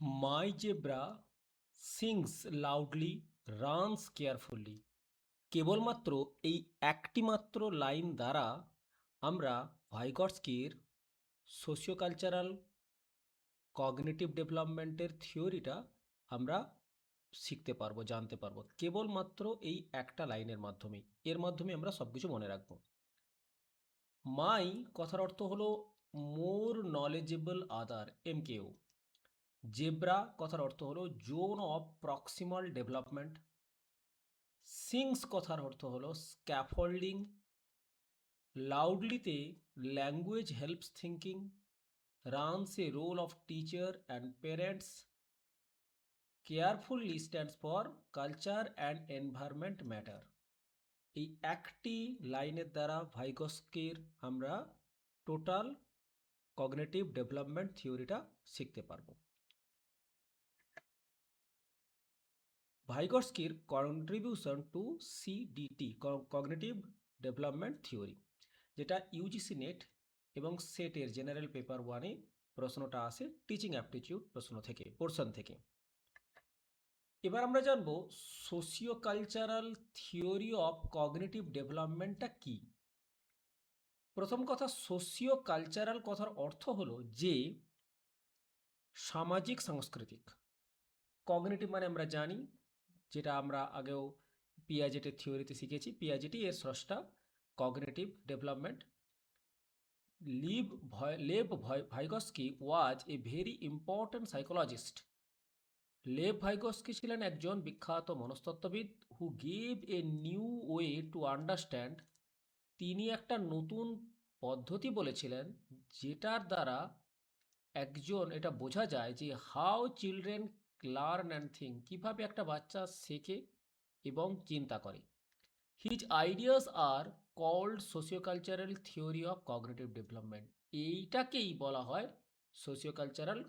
My zebra sings loudly, runs carefully. কেবলমাত্র এই একটি মাত্র লাইন দ্বারা আমরা ভাইগটস্কির সোশিওকালচারাল কগনিটিভ ডেভেলপমেন্টের থিওরিটা আমরা শিখতে পারবো, জানতে পারবো কেবলমাত্র এই একটা লাইনের মাধ্যমেই। এর মাধ্যমে আমরা সব কিছু মনে রাখবো। মাই কথার অর্থ হলো more knowledgeable other, MKO। Zebra কথার অর্থ হলো zone of proximal development. Sings কথার অর্থ হলো স্ক্যাফোল্ডিং। লাউডলিতে language helps thinking. Runs a role of teacher and parents. Carefully stands for culture and environment matter. এই একটি লাইনের দ্বারা ভাইগস্কির আমরা টোটাল কগনিটিভ ডেভেলপমেন্ট থিওরিটা শিখতে পারবো। ভাইগটস্কির contribution to CDT cognitive development theory, যেটা ইউজিসি নেট এবং সেটের জেনারেল পেপার 1-এ প্রশ্নটা আসে টিচিং অ্যাপটিটিউড প্রশ্ন থেকে, পোর্শন থেকে। এবার আমরা জানবো socio cultural theory of cognitive ডেভেলপমেন্টটা কি। প্রথম কথা, সোশিও কালচারাল কথার অর্থ হলো যে সামাজিক সাংস্কৃতিক। কগনিটিভ মানে আমরা জানি, যেটা আমরা আগেও পিয়াজেটের থিওরিতে শিখেছি, পিয়াজেটি এর স্রষ্টা। Cognitive development. Lev Vygotsky was a very important psychologist. Lev Vygotsky ছিলেন একজন বিখ্যাত মনস্তত্ত্ববিদ who gave a new way to understand. তিনি একটা নতুন পদ্ধতি বলেছিলেন যেটার দ্বারা এটা বোঝা যায় যে how children learn and think, কীভাবে একটা বাচ্চা শেখে এবং চিন্তা করে। His ideas are called sociocultural theory of cognitive development. এইটাকেই বলা হয় sociocultural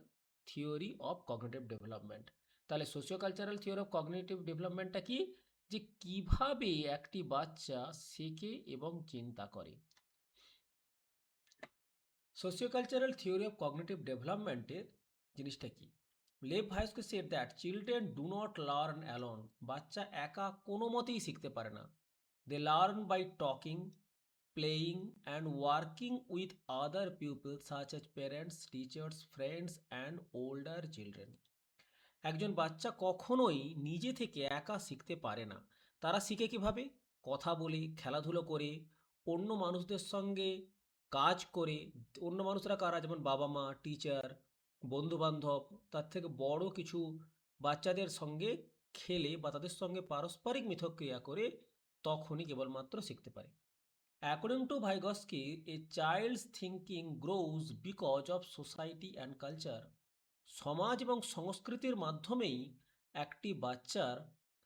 theory of cognitive development. তাহলে সোশিওকালচারাল থিওরি অফ কগনিটিভ ডেভেলপমেন্টটা কি, যে কিভাবে একটি বাচ্চা শেখে এবং চিন্তা করে। সোশিওকালচারাল থিওরি অফ কগনিটিভ ডেভেলপমেন্টের জিনিসটা কি। Lev Vygotsky said that children do not learn alone. বাচ্চা একা কোনো মতেই শিখতে পারে না। They learn by talking, playing and working with other people such as parents, teachers, friends and older children. একজন বাচ্চা কখনোই নিজে থেকে একা শিখতে পারে না। তারা শিখে কিভাবে? কথা বলে, খেলাধুলো করে, অন্য মানুষদের সঙ্গে কাজ করে। অন্য মানুষরা কারা? যেমন বাবা মা, টিচার, বন্ধুবান্ধব, তার থেকে বড় কিছু বাচ্চাদের সঙ্গে খেলে বা তাদের সঙ্গে পারস্পরিক মিথস্ক্রিয়া করে তখনই কেবলমাত্র শিখতে পারে। According to Vygotsky, a child's thinking grows because of society and culture. সমাজ এবং সংস্কৃতির মাধ্যমেই একটি বাচ্চার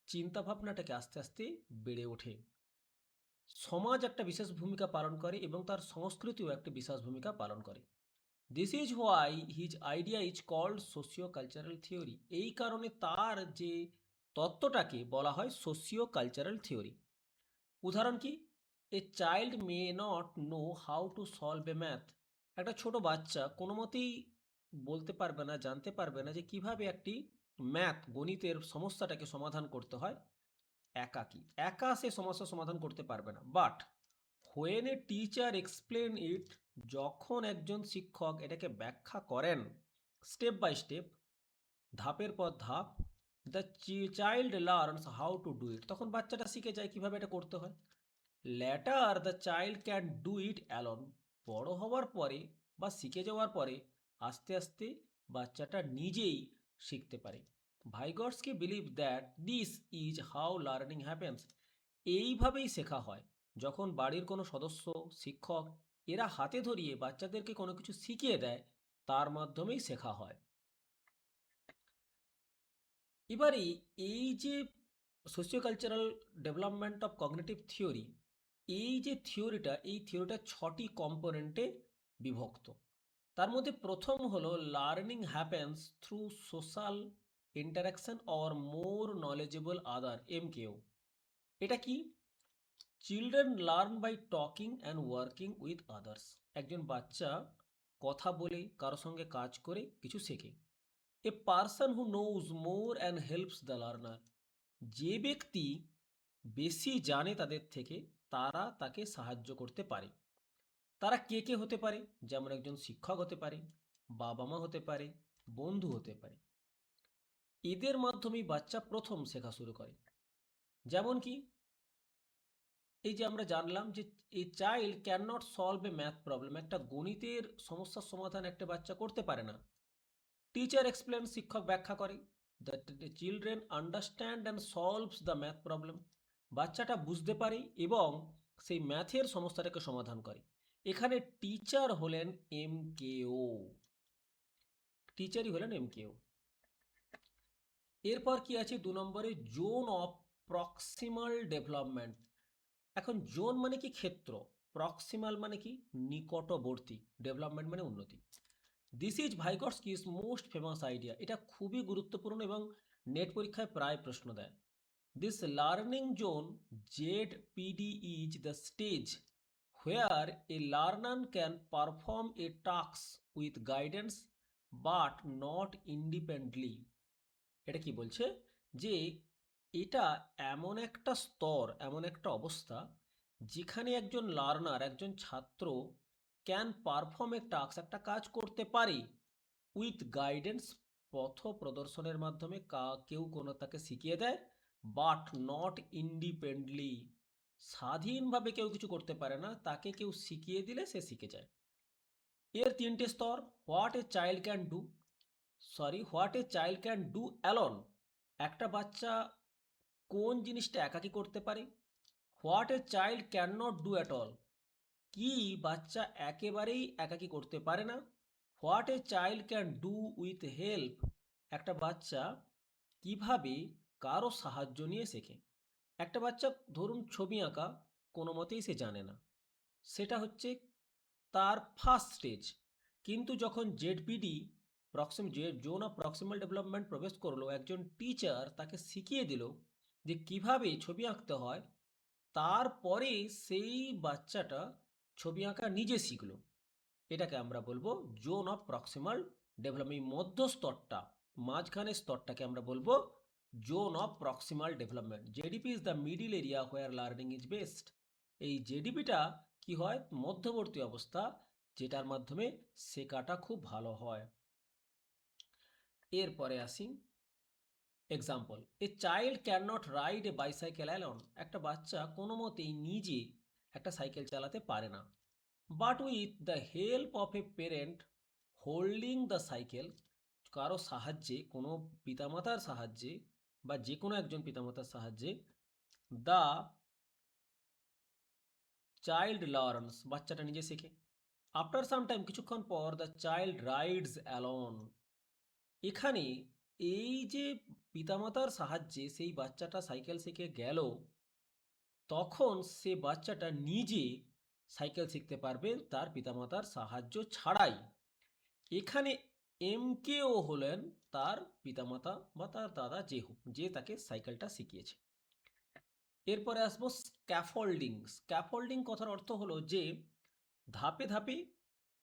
চিন্তাভাবনাটাকে আস্তে আস্তে বেড়ে ওঠে। সমাজ একটা বিশেষ ভূমিকা পালন করে এবং তার সংস্কৃতিও একটা বিশেষ ভূমিকা পালন করে। This is why his idea is called socio cultural theory. এই কারণে তার যে তত্ত্বটাকে বলা হয় সোশিও কালচারাল থিওরি। উদাহরণ কি? A child may not know how to solve a math. একটা ছোট বাচ্চা কোনো মতেই বলতে পারবে না, জানতে পারবে না যে কিভাবে একটি গণিতের সমস্যাটাকে সমাধান করতে হয় একা সে সমস্যা সমাধান করতে পারবে না। But when a teacher explain it, যখন একজন শিক্ষক এটাকে ব্যাখ্যা করেন স্টেপ বাই স্টেপ, ধাপের পর ধাপ, the child learns how to do it, তখন বাচ্চাটা শিখে যায় কিভাবে এটা করতে হয়। Later the child can do it alone. বড় হওয়ার পরে বা শিখে যাওয়ার পরে আস্তে আস্তে বাচ্চাটা নিজেই শিখতে পারে। Vygotsky believe that this is how learning happens. এইভাবেই শেখা হয়। যখন বাড়ির কোনো সদস্য, শিক্ষক এরা হাতে ধরিয়ে বাচ্চাদেরকে কোনো কিছু শিখিয়ে দেয়, তার মাধ্যমেই শেখা হয়। এবারে এই যে sociocultural development of cognitive theory, এই থিওরিটা 6টি কম্পোনেন্টে বিভক্ত। তার মধ্যে প্রথম হলো learning happens through social interaction or more knowledgeable other, MKO। এটা কি? Children learn by talking and working with others. একজন বাচ্চা কথা বলে, কারো সঙ্গে কাজ করে কিছু শেখে। A person who knows more and helps the learner. যে ব্যক্তি বেশি জানে তাদের থেকে, তারা তাকে সাহায্য করতে পারে। তারা কে কে হতে পারে? যেমন একজন শিক্ষক হতে পারে, বাবা মা হতে পারে, বন্ধু হতে পারে। এদের মাধ্যমেই বাচ্চা প্রথম শেখা শুরু করে। যেমন কি, এই যে আমরা জানলাম যে এ child can not solve a math problem, একটা গণিতের সমস্যার সমাধান একটা বাচ্চা করতে পারে না। টিচার এক্সপ্লেন, শিক্ষক ব্যাখ্যা করে। The children understand and solves the math problem, বাচ্চাটা বুঝতে পারে এবং সেই ম্যাথের সমস্যাটাকে সমাধান করে। এখানে টিচার হলেন এমকেও, টিচারই হলেন এমকেও। এরপর কি আছে 2 নম্বরে, জোন অফ প্রক্সিমাল ডেভেলপমেন্ট। এখন জোন মানে কি? ক্ষেত্র। প্রক্সিমাল মানে কি? নিকটবর্তী। ডেভেলপমেন্ট মানে উন্নতি। This is Vygotsky's most famous idea. এটা খুবই গুরুত্বপূর্ণ এবং নেট পরীক্ষায় প্রায় প্রশ্ন দেয়। This learning zone ZPD is the stage where a learner can perform a task with guidance but not independently. এটা কি বলছে? যে এটা এমন একটা স্তর, এমন একটা অবস্থা যেখানে একজন লার্নার, একজন ছাত্র ক্যান পারফর্ম এ টাস্ক, একটা কাজ করতে পারে উইথ গাইডেন্স, পথ প্রদর্শনের মাধ্যমে, কেউ কোনো তাকে শিখিয়ে দেয়, বাট নট ইন্ডিপেন্ডেন্টলি, স্বাধীনভাবে কেউ কিছু করতে পারে না, তাকে কেউ শিখিয়ে দিলে সে শিখে যায়। এর 3টে স্তর। What a child can do, what a child can do alone, একটা বাচ্চা কোন জিনিসটা একাকী করতে পারে। What a child can not do at all, কি বাচ্চা একেবারেই একাকী করতে পারে না। What a child can do with help, একটা বাচ্চা কিভাবে কারো সাহায্য নিয়ে শেখে। একটা বাচ্চা ধরুন ছবি আঁকা কোনো মতেই সে জানে না, সেটা হচ্ছে তার ফার্স্ট স্টেজ। কিন্তু যখন ZPD zone of proximal development প্রবেশ করলো, একজন টিচার তাকে শিখিয়ে দিল যে কিভাবে ছবি আঁকতে হয়, তারপরে সেই বাচ্চাটা ছবি আঁকা নিজে শিখলো। এটাকে আমরা বলবো জোন অফ প্রক্সিমাল ডেভেলপমেন্ট। মধ্য স্তরটা, মাঝখানের স্তরটাকে আমরা বলবো zone of proximal development. JDP is the middle area where learning is best. এই জেডিপিটা কি হয়? মধ্যবর্তী অবস্থা, যেটার মাধ্যমে শেখাটা খুব ভালো হয়। এরপরে আসি example, a child can not ride a bicycle alone, একটা বাচ্চা কোনো মতেই নিজে একটা সাইকেল চালাতে পারে না। But with the help of A parent holding the cycle, কারো সাহায্যে, কোনো পিতামাতার সাহায্যে বা যে কোনো একজন পিতামাতার সাহায্যে, দ্য চাইল্ড লার্নস, বাচ্চাটা নিজে শেখে। আফটার সাম টাইম, কিছুক্ষণ পর, দ্য চাইল্ড রাইডস অ্যালন, এখানে এই যে পিতামাতার সাহায্যে সেই বাচ্চাটা সাইকেল শিখে গেল, তখন সে বাচ্চাটা নিজে সাইকেল শিখতে পারবে তার পিতামাতার সাহায্য ছাড়াই। এখানে এমকেও হলেন তার পিতামাতা বা তার দাদা, যে হোক, যে তাকে সাইকেলটা শিখিয়েছে। এরপরে আসবো স্ক্যাফোল্ডিং। স্ক্যাফোল্ডিং কথার অর্থ হলো যে ধাপে ধাপে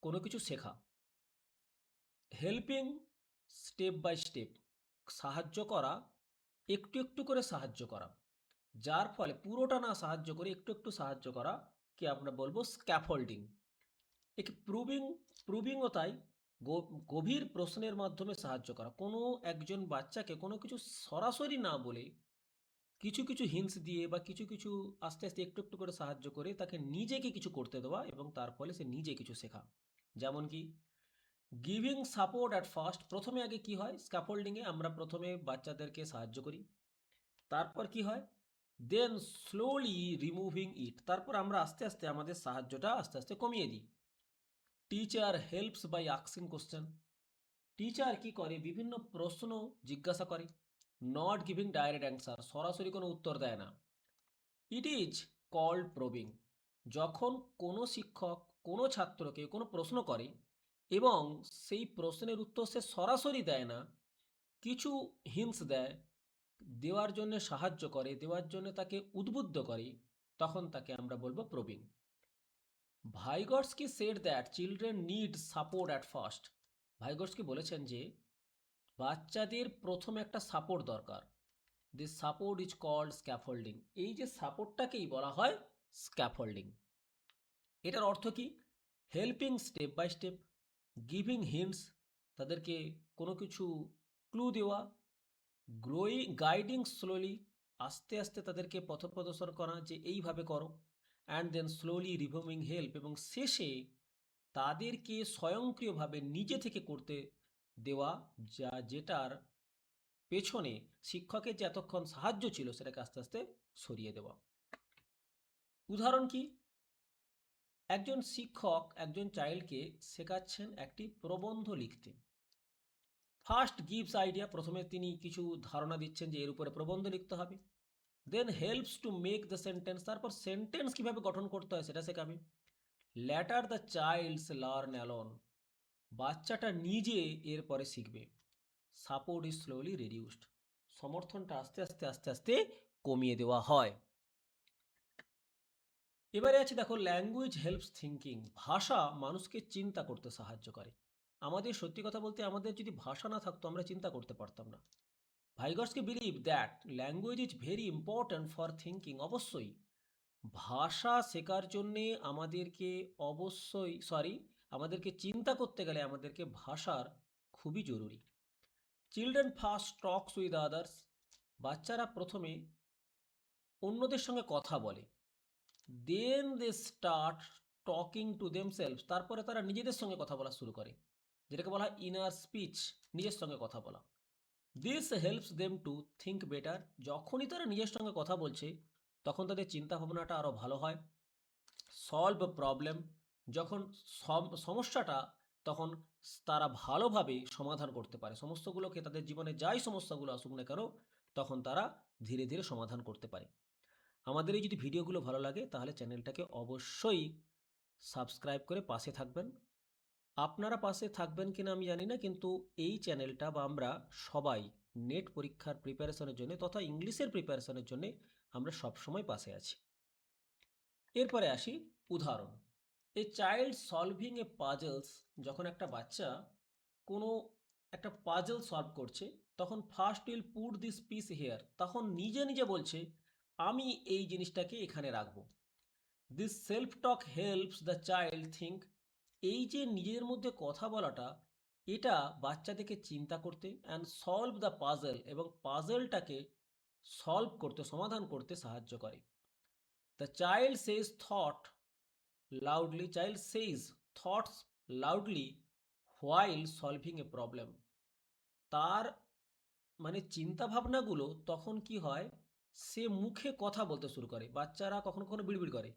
কোনো কিছু শেখা। হেল্পিং স্টেপ বাই স্টেপ, সাহায্য করা, একটু একটু করে সাহায্য করা, যার ফলে পুরোটা না সাহায্য করে একটু একটু সাহায্য করা কে আমরা বলবো স্ক্যাফোল্ডিং। একে প্রুভিংও তাই, গভীর প্রশ্নের মাধ্যমে সাহায্য করা। কোনো একজন বাচ্চাকে কোনো কিছু সরাসরি না বলে কিছু কিছু হিন্টস দিয়ে বা কিছু কিছু আস্তে আস্তে একটু একটু করে সাহায্য করে তাকে নিজেকে কিছু করতে দেওয়া এবং তার ফলে সে নিজে কিছু শেখা। যেমন কি গিভিং সাপোর্ট অ্যাট ফার্স্ট, প্রথমে আগে কি হয়, স্ক্যাফোল্ডিংয়ে আমরা প্রথমে বাচ্চাদেরকে সাহায্য করি, তারপর কি হয়, দেন স্লোলি রিমুভিং ইট, তারপর আমরা আস্তে আস্তে আমাদের সাহায্যটা আস্তে আস্তে কমিয়ে দিই। Teacher helps by asking question, teacher কি করে, বিভিন্ন প্রশ্ন জিজ্ঞাসা করে। নট গিভিং ডাইরেক্ট অ্যান্সার, সরাসরি কোনো উত্তর দেয় না। ইট ইজ কল্ড প্রবিং, যখন কোনো শিক্ষক কোনো ছাত্রকে কোনো প্রশ্ন করে এবং সেই প্রশ্নের উত্তর সে সরাসরি দেয় না, কিছু হিন্টস দেয়, দেওয়ার জন্য সাহায্য করে, দেওয়ার জন্য তাকে উদ্বুদ্ধ করে, তখন তাকে আমরা বলবো probing. Vygotsky said that children need support at first, Vygotsky বলেছেন যে বাচ্চাদের প্রথমে একটা সাপোর্ট দরকার। This support is called scaffolding. এই যে সাপোর্টটাকেই বলা হয় স্ক্যাফোল্ডিং। এটার অর্থ কি? Helping step by step, giving hints, তাদেরকে কোনো কিছু ক্লু দেওয়া, গ্রোয়িং গাইডিং স্লোলি, আস্তে আস্তে তাদেরকে পথ প্রদর্শন করা যে এইভাবে করো, and then slowly removing help, এবং শেষে তাদেরকে স্বয়ংক্রিয়ভাবে নিজে থেকে করতে দেওয়া, যেটার পেছনে শিক্ষকের যে এতক্ষণ সাহায্য ছিল সেটাকে আস্তে আস্তে সরিয়ে দেওয়া। উদাহরণ কি? একজন শিক্ষক একজন চাইল্ডকে শেখাচ্ছেন একটি প্রবন্ধ লিখতে। ফার্স্ট গিভস আইডিয়া, প্রথমে তিনি কিছু ধারণা দিচ্ছেন যে এর উপরে প্রবন্ধ লিখতে হবে। Then helps to make the sentence, তারপর সেন্টেন্স কিভাবে গঠন করতে হয় সেটা শেখাবে। Later the child's learn alone, বাচ্চাটা নিজে এরপরে শিখবে। সাপোর্ট ইজ স্লোলি রিডিউসড, সমর্থনটা আস্তে আস্তে আস্তে আস্তে কমিয়ে দেওয়া হয়। এবারে আছে দেখো, ল্যাঙ্গুয়েজ হেল্পস থিঙ্কিং, ভাষা মানুষকে চিন্তা করতে সাহায্য করে। আমাদের সত্যি কথা বলতে আমাদের যদি ভাষা না থাকতো আমরা চিন্তা করতে পারতাম না। Vygotsky believe that language is very important for thinking. অবশ্যই ভাষা শেখার জন্যে আমাদেরকে চিন্তা করতে গেলে আমাদেরকে ভাষার খুবই জরুরি। Children first Tux with others, বাচ্চারা প্রথমে অন্যদের সঙ্গে কথা বলে। দেন they start talking to themselves, তারপরে তারা নিজেদের সঙ্গে কথা বলা শুরু করে, যেটাকে বলা হয় ইনার স্পিচ, নিজের সঙ্গে কথা বলা। This helps them to think better, যখনই তারা নিজের সঙ্গে কথা বলছে তখন তাদের চিন্তা ভাবনাটা আরও ভালো হয়। সলভ প্রবলেম, যখন সমস্যাটা তখন তারা ভালোভাবে সমাধান করতে পারে, সমস্যাগুলোকে তাদের জীবনে যাই সমস্যাগুলো আসুক না কেন তখন তারা ধীরে ধীরে সমাধান করতে পারে। আমাদের এই যদি ভিডিওগুলো ভালো লাগে তাহলে চ্যানেলটাকে অবশ্যই সাবস্ক্রাইব করে পাশে থাকবেন। আপনারা পাশে থাকবেন কিনা আমি জানি না, কিন্তু এই চ্যানেলটা বা আমরা সবাই নেট পরীক্ষার প্রিপারেশনের জন্য তথা ইংলিশের প্রিপারেশনের জন্য আমরা সবসময় পাশে আছি। এরপরে আসি উদাহরণ। A child solving a puzzles, যখন একটা বাচ্চা কোনো একটা পাজল সলভ করছে তখন first will put this piece here, তখন নিজে নিজে বলছে আমি এই জিনিসটাকে এখানে রাখবো। This self talk helps the child think, এই যে নিজের মধ্যে কথা বলাটা এটা বাচ্চাদেরকে চিন্তা করতে অ্যান্ড সলভ দ্য পাজল, এবং পাজলটাকে সলভ করতে সমাধান করতে সাহায্য করে। The child Sage thought loudly, child Sage thoughts loudly while solving A problem, তার মানে চিন্তা ভাবনাগুলো তখন কি হয়, সে মুখে কথা বলতে শুরু করে। বাচ্চারা কখনো কখনো বিড়বিড় করে,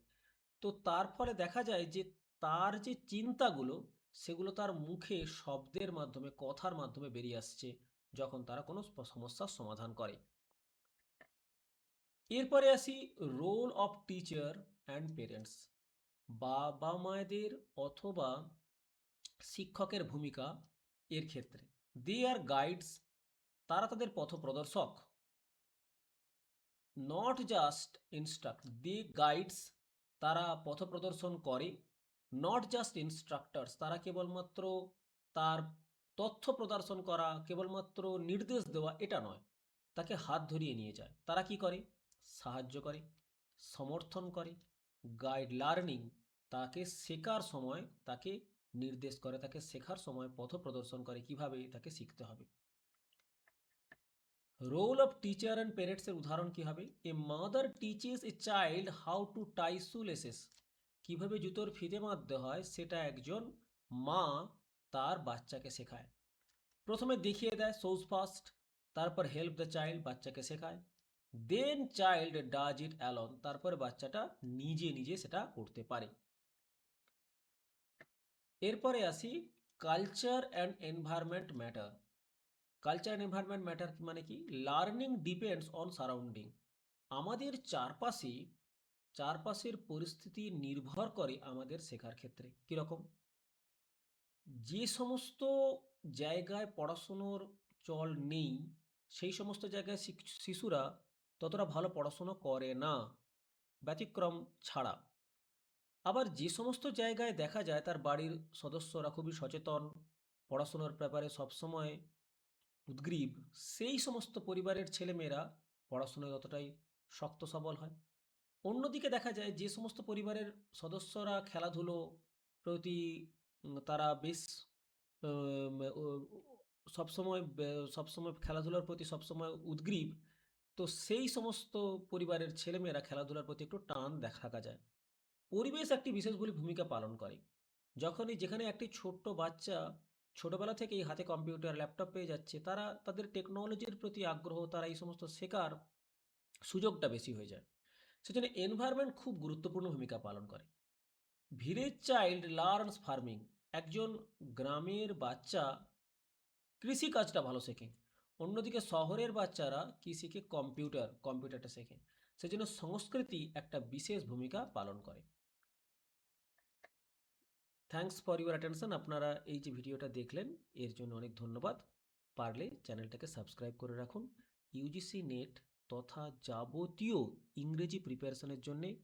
তো তার ফলে দেখা যায় যে তার যে চিন্তাগুলো সেগুলো তার মুখে শব্দের মাধ্যমে কথার মাধ্যমে বেরিয়ে আসছে যখন তারা কোনো সমস্যার সমাধান করে। এরপরে আসি role of teacher and parents, বাবা মায়েদের অথবা শিক্ষকের ভূমিকা এর ক্ষেত্রে। দে আর গাইডস, তারা তাদের পথপ্রদর্শক। Not just instruct, they guides, তারা পথপ্রদর্শন করে। নট জাস্ট ইনস্ট্রাক্টরস, তারা কেবলমাত্র তার তথ্য প্রদর্শন করা, কেবলমাত্র নির্দেশ দেওয়া এটা নয়, তাকে হাত ধরিয়ে নিয়ে যায়। তারা কি করে? সাহায্য করে, সমর্থন করে, গাইড লার্নিং, তাকে শেখার সময় তাকে নির্দেশ করে, তাকে শেখার সময় পথ প্রদর্শন করে কিভাবে তাকে শিখতে হবে। রোল অফ টিচার অ্যান্ড প্যারেন্টসের উদাহরণ কী হবে? A mother teaches a child how to tie shoelaces, কীভাবে জুতোর ফিতে বাঁধতে হয় সেটা একজন মা তার বাচ্চাকে শেখায়। প্রথমে দেখিয়ে দেয়, সোজ ফার্স্ট, তারপর হেল্প দ্য চাইল্ড, বাচ্চাকে শেখায়। দেন চাইল্ড ডাজ ইট অ্যালন, তারপর বাচ্চাটা নিজে নিজে সেটা করতে পারে। এরপরে আসি culture and environment matter. Culture and environment matter মানে কি? লার্নিং ডিপেন্ডস অন সারাউন্ডিং, আমাদের চারপাশের পরিস্থিতি নির্ভর করে আমাদের শেখার ক্ষেত্রে। কীরকম? যে সমস্ত জায়গায় পড়াশুনোর চল নেই সেই সমস্ত জায়গায় শিশুরা ততটা ভালো পড়াশুনো করে না, ব্যতিক্রম ছাড়া। আবার যে সমস্ত জায়গায় দেখা যায় তার বাড়ির সদস্যরা খুবই সচেতন, পড়াশোনার ব্যাপারে সবসময় উদ্গ্রীব, সেই সমস্ত পরিবারের ছেলেমেয়েরা পড়াশোনায় ততটাই শক্ত সবল হয়। অন্যদিকে দেখা যায় যে সমস্ত পরিবারের সদস্যরা খেলাধুলো প্রতি তারা বেশ আম, ও- সবসময় সবসময় খেলাধুলার প্রতি সবসময় উদ্গ্রীব, তো সেই সমস্ত পরিবারের ছেলেমেয়েরা খেলাধুলার প্রতি একটু টান দেখা যায়। পরিবেশ একটি বিশেষগুলি ভূমিকা পালন করে। যখনই যেখানে একটি ছোট্ট বাচ্চা ছোটবেলা থেকেই হাতে কম্পিউটার ল্যাপটপ পেয়ে যাচ্ছে, তারা তাদের টেকনোলজির প্রতি আগ্রহ, তারা এই সমস্ত শেখার সুযোগটা বেশি হয়ে যায়। সেজন্য এনভায়রনমেন্ট খুব গুরুত্বপূর্ণ ভূমিকা পালন করে। ভিলেজ চাইল্ড লার্নস ফার্মিং, একজন গ্রামের বাচ্চা কৃষিকাজটা ভালো শেখে। অন্যদিকে শহরের বাচ্চারা কি শিখে? কম্পিউটারটা শেখে। সেজন্য সংস্কৃতি একটা বিশেষ ভূমিকা পালন করে। Thanks for your attention. আপনারা এই যে ভিডিওটা দেখলেন, এর জন্য অনেক ধন্যবাদ। পারলে চ্যানেলটাকে সাবস্ক্রাইব করে রাখুন। ইউজিসি নেট তথা যাবতীয় ইংরেজি প্রিপারেশনের জন্যে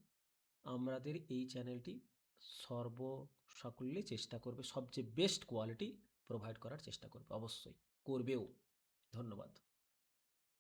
আমাদের এই চ্যানেলটি সর্বসাকুল্যে চেষ্টা করবে, সবচেয়ে বেস্ট কোয়ালিটি প্রোভাইড করার চেষ্টা করবে, অবশ্যই করবেও। ধন্যবাদ।